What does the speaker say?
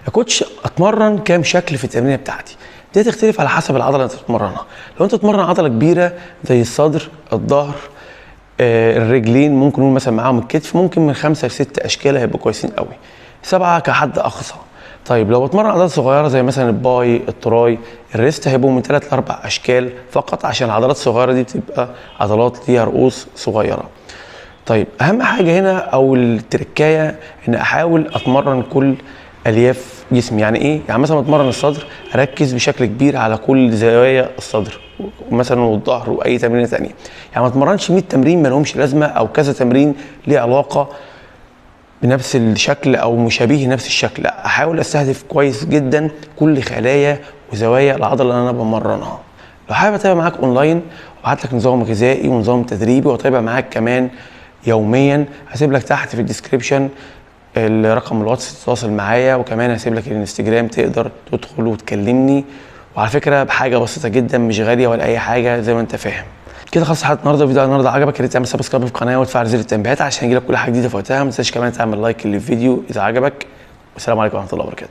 يا كوتش اتمرن كام شكل في التمرينه بتاعتي؟ دي تختلف على حسب العضله اللي انت بتتمرنها. لو انت بتتمرن عضله كبيره زي الصدر، الظهر، الرجلين، ممكن نقول مثلا معاهم الكتف، ممكن من 5 ل6 اشكال هيبقوا كويسين قوي، 7 كحد اقصى. طيب لو بتمرن عضلات صغيره زي مثلا الباي، التراي، الريست، هيبقوا من 3 ل 4 اشكال فقط، عشان العضلات الصغيره دي بتبقى عضلات ليها رؤوس صغيره. طيب اهم حاجه هنا او التركايه ان احاول اتمرن كل الياف جسمي. يعني ايه؟ يعني مثلا اتمرن الصدر اركز بشكل كبير على كل زوايا الصدر مثلا، والظهر، واي تمرينه ثانيه. يعني ما اتمرنش 100 تمرين ما لهمش لازمه، او كذا تمرين ليه علاقه بنفس الشكل او مشابه نفس الشكل. لا، احاول استهدف كويس جدا كل خلايا وزوايا العضله اللي انا بمرنها. لو حابب اتابع معاك اونلاين وابعت لك نظام غذائي ونظام تدريبي واتابع معاك كمان يوميا، هسيب لك تحت في الديسكريبشن الرقم الواتس تتواصل معايا، وكمان هسيب لك الانستجرام تقدر تدخل وتكلمني. وعلى فكره بحاجه بسيطه جدا، مش غاليه ولا اي حاجه زي ما انت فاهم. كده خلصت حلقه النهارده. الفيديو النهارده عجبك، يا ريت تعمل سبسكرايب في القناه وتفعل زر التنبيهات عشان يجيلك كل حاجه جديده في وقتها. ما تنساش كمان تعمل لايك للفيديو اذا عجبك. والسلام عليكم ورحمه الله وبركاته.